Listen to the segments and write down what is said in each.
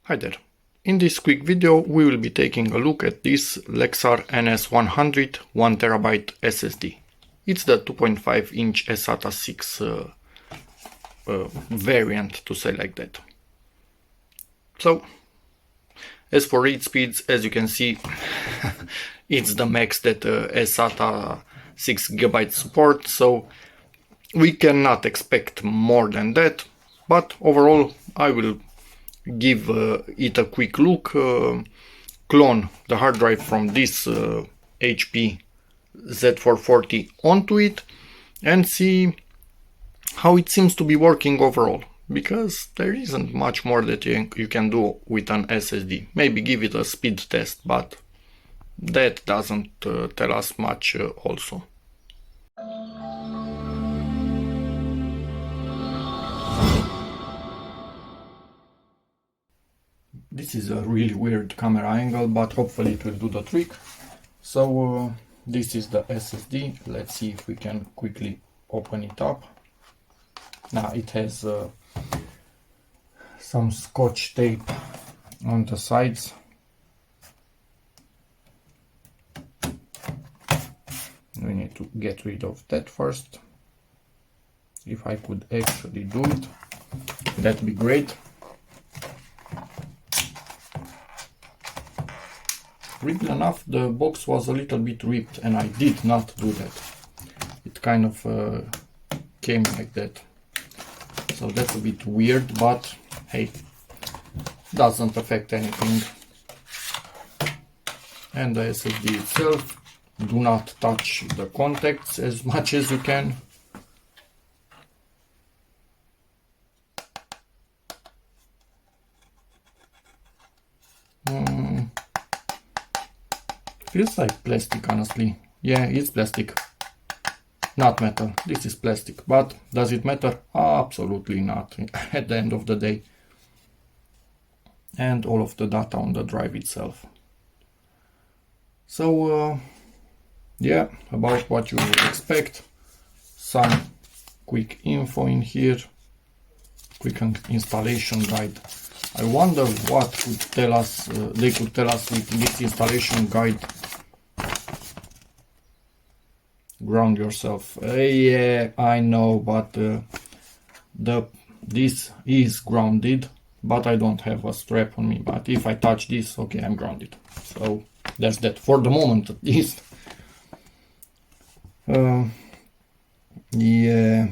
Hi there. In this quick video we will be taking a look at this Lexar NS100 1TB SSD. It's the 2.5 inch SATA 6 variant, to say like that. So, as for read speeds, as you can see, it's the max that SATA 6GB support, so we cannot expect more than that, but overall I will give it a quick look, clone the hard drive from this HP Z440 onto it and see how it seems to be working overall, because there isn't much more that you can do with an SSD. Maybe give it a speed test, but that doesn't tell us much also. This is a really weird camera angle, but hopefully it will do the trick. So this is the SSD. Let's see if we can quickly open it up. Now it has some scotch tape on the sides. We need to get rid of that first. If I could actually do it, that'd be great. Weirdly enough, the box was a little bit ripped and I did not do that. It kind of came like that. So that's a bit weird, but hey, doesn't affect anything. And the SSD itself, do not touch the contacts as much as you can. Feels like plastic, honestly. Yeah, it's plastic, not metal. This is plastic, but does it matter? Absolutely not at the end of the day. And all of the data on the drive itself. So yeah, about what you would expect. Some quick info in here, quick installation guide. I wonder what could tell us, they could tell us with this installation guide. Ground yourself. Yeah, I know, but this is grounded, but I don't have a strap on me. But if I touch this, okay, I'm grounded. So there's that for the moment, at least. Yeah,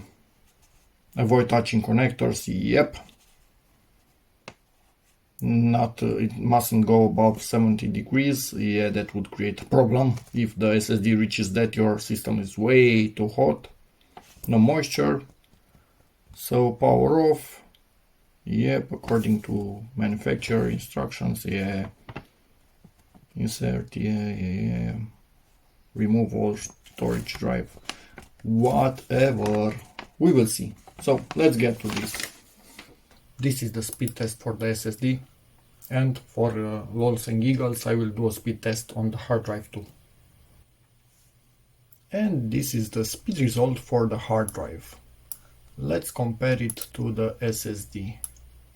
avoid touching connectors. Yep. It mustn't go above 70 degrees. Yeah, that would create a problem. If the SSD reaches that, your system is way too hot. No moisture. So power off. Yep, according to manufacturer instructions. Yeah. Insert. Yeah. Remove all storage drive. Whatever. We will see. So let's get to this. This is the speed test for the SSD. And for lols and giggles, I will do a speed test on the hard drive too. And this is the speed result for the hard drive. Let's compare it to the SSD.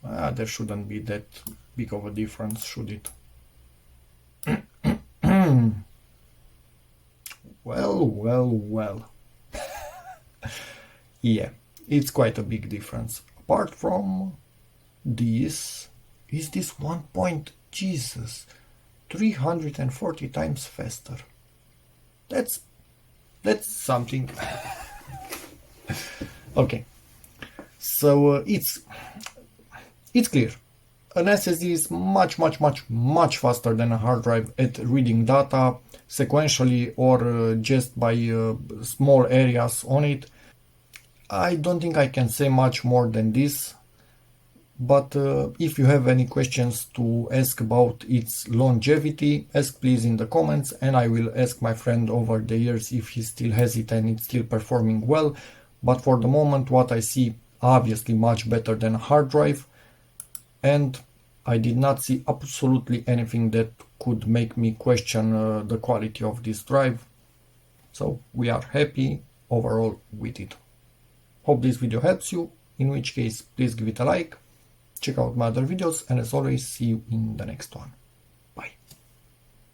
There shouldn't be that big of a difference, should it? Well. Yeah, it's quite a big difference. Apart from this, is this 1 point? Jesus, 340 times faster. That's something. Okay, so it's clear. An SSD is much faster than a hard drive at reading data sequentially or just by small areas on it. I don't think I can say much more than this. But if you have any questions to ask about its longevity, ask please in the comments, and I will ask my friend over the years if he still has it and it's still performing well. But for the moment, what I see, obviously much better than a hard drive, and I did not see absolutely anything that could make me question the quality of this drive. So we are happy overall with it. Hope this video helps you, in which case please give it a like. check out my other videos, and as always, see you in the next one.